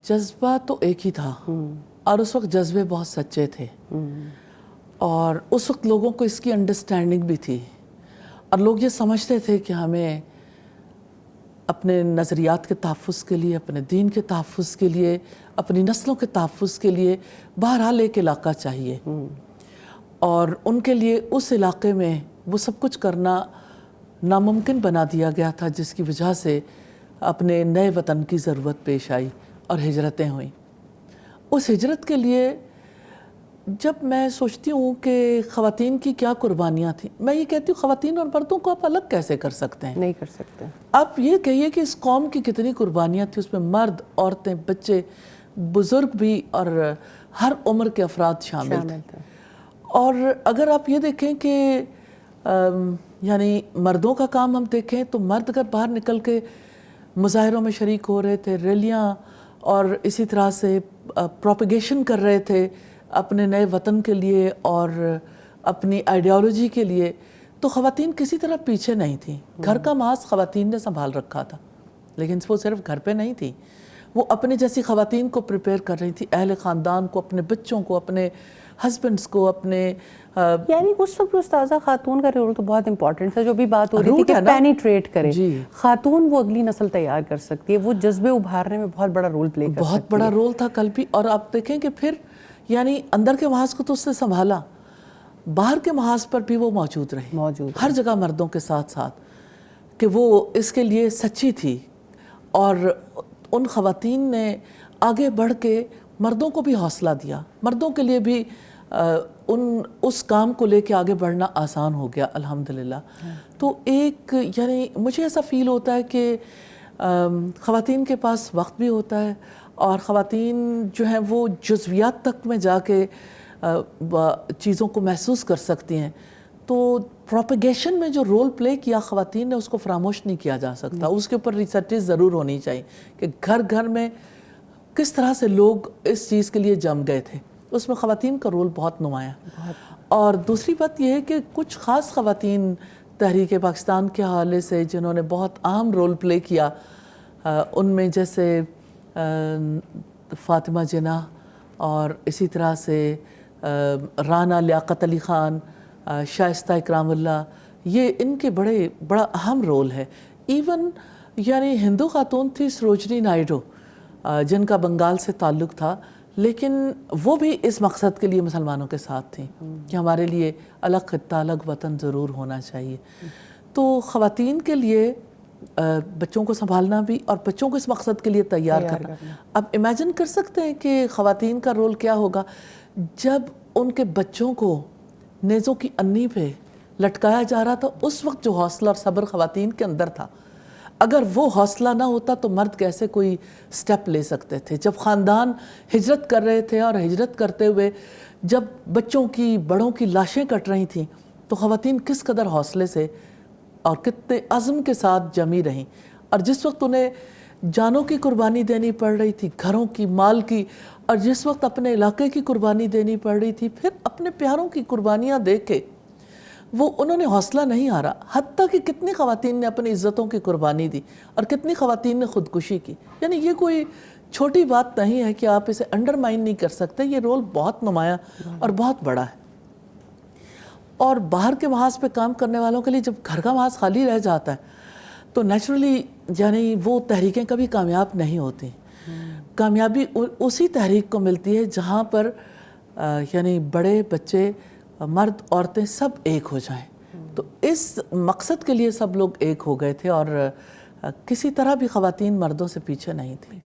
جذبہ تو ایک ہی تھا اور اس وقت جذبے بہت سچے تھے اور اس وقت لوگوں کو اس کی انڈرسٹینڈنگ بھی تھی اور لوگ یہ سمجھتے تھے کہ ہمیں اپنے نظریات کے تحفظ کے لیے، اپنے دین کے تحفظ کے لیے، اپنی نسلوں کے تحفظ کے لیے بہرحال ایک علاقہ چاہیے، اور ان کے لیے اس علاقے میں وہ سب کچھ کرنا ناممکن بنا دیا گیا تھا، جس کی وجہ سے اپنے نئے وطن کی ضرورت پیش آئی اور ہجرتیں ہوئیں۔ اس ہجرت کے لیے جب میں سوچتی ہوں کہ خواتین کی کیا قربانیاں تھیں، میں یہ کہتی ہوں خواتین اور مردوں کو آپ الگ کیسے کر سکتے ہیں؟ نہیں کر سکتے۔ آپ یہ کہیے کہ اس قوم کی کتنی قربانیاں تھیں، اس میں مرد، عورتیں، بچے، بزرگ بھی اور ہر عمر کے افراد شامل تھے۔ اور اگر آپ یہ دیکھیں کہ یعنی مردوں کا کام ہم دیکھیں تو مرد اگر باہر نکل کے مظاہروں میں شریک ہو رہے تھے، ریلیاں اور اسی طرح سے پروپیگیشن کر رہے تھے اپنے نئے وطن کے لیے اور اپنی آئیڈیالوجی کے لیے، تو خواتین کسی طرح پیچھے نہیں تھیں۔ گھر کا محاذ خواتین نے سنبھال رکھا تھا، لیکن وہ صرف گھر پہ نہیں تھی، وہ اپنے جیسی خواتین کو پریپیئر کر رہی تھی، اہل خاندان کو، اپنے بچوں کو، اپنے ہسبینڈز کو، اپنے یعنی اس وقت استاذہ خاتون کا رول تو بہت امپورٹنٹ تھا، جو بھی بات ہو رہی تھی کہ پینیٹریٹ کرے، خاتون وہ اگلی نسل تیار کر سکتی ہے، وہ جذبے ابھارنے میں بہت بڑا رول پلے کر سکتی ہے۔ بہت بڑا رول تھا کل بھی، اور آپ دیکھیں کہ پھر یعنی اندر کے محاذ کو تو اس نے سنبھالا، باہر کے محاذ پر بھی وہ موجود رہی، ہر جگہ مردوں کے ساتھ ساتھ، کہ وہ اس کے لیے سچی تھی، اور ان خواتین نے آگے بڑھ کے مردوں کو بھی حوصلہ دیا، مردوں کے لیے بھی اس کام کو لے کے آگے بڑھنا آسان ہو گیا الحمدللہ۔ تو ایک یعنی مجھے ایسا فیل ہوتا ہے کہ خواتین کے پاس وقت بھی ہوتا ہے، اور خواتین جو ہیں وہ جزویات تک میں جا کے چیزوں کو محسوس کر سکتی ہیں، تو پروپیگیشن میں جو رول پلے کیا خواتین نے اس کو فراموش نہیں کیا جا سکتا، اس کے اوپر ریسرچز ضرور ہونی چاہیے کہ گھر گھر میں کس طرح سے لوگ اس چیز کے لیے جم گئے تھے، اس میں خواتین کا رول بہت نمایاں۔ اور دوسری بات یہ ہے کہ کچھ خاص خواتین تحریک پاکستان کے حوالے سے جنہوں نے بہت اہم رول پلے کیا، ان میں جیسے فاطمہ جناح اور اسی طرح سے رانا لیاقت علی خان، شائستہ اکرام اللہ، یہ ان کے بڑا اہم رول ہے۔ ایون یعنی ہندو خاتون تھی سروجنی نائیڈو، جن کا بنگال سے تعلق تھا، لیکن وہ بھی اس مقصد کے لیے مسلمانوں کے ساتھ تھیں کہ ہمارے لیے الگ خطہ، الگ وطن ضرور ہونا چاہیے۔ تو خواتین کے لیے بچوں کو سنبھالنا بھی اور بچوں کو اس مقصد کے لیے تیار کرنا، اب امیجن کر سکتے ہیں کہ خواتین کا رول کیا ہوگا جب ان کے بچوں کو نیزوں کی انی پہ لٹکایا جا رہا تھا، اس وقت جو حوصلہ اور صبر خواتین کے اندر تھا، اگر وہ حوصلہ نہ ہوتا تو مرد کیسے کوئی سٹیپ لے سکتے تھے؟ جب خاندان ہجرت کر رہے تھے اور ہجرت کرتے ہوئے جب بچوں کی، بڑوں کی لاشیں کٹ رہی تھیں، تو خواتین کس قدر حوصلے سے اور کتنے عزم کے ساتھ جمی رہیں، اور جس وقت انہیں جانوں کی قربانی دینی پڑ رہی تھی، گھروں کی، مال کی، اور جس وقت اپنے علاقے کی قربانی دینی پڑ رہی تھی، پھر اپنے پیاروں کی قربانیاں دیکھ کے وہ انہوں نے حوصلہ نہیں ہارا، حتیٰ کہ کتنی خواتین نے اپنی عزتوں کی قربانی دی اور کتنی خواتین نے خودکشی کی۔ یعنی یہ کوئی چھوٹی بات نہیں ہے کہ آپ اسے انڈرمائن نہیں کر سکتے، یہ رول بہت نمایاں اور بہت بڑا ہے۔ اور باہر کے محاذ پہ کام کرنے والوں کے لیے جب گھر کا محاذ خالی رہ جاتا ہے تو نیچرلی یعنی وہ تحریکیں کبھی کامیاب نہیں ہوتی۔ کامیابی اسی تحریک کو ملتی ہے جہاں پر یعنی بڑے، بچے، مرد، عورتیں سب ایک ہو جائیں۔ تو اس مقصد کے لیے سب لوگ ایک ہو گئے تھے، اور کسی طرح بھی خواتین مردوں سے پیچھے نہیں تھیں۔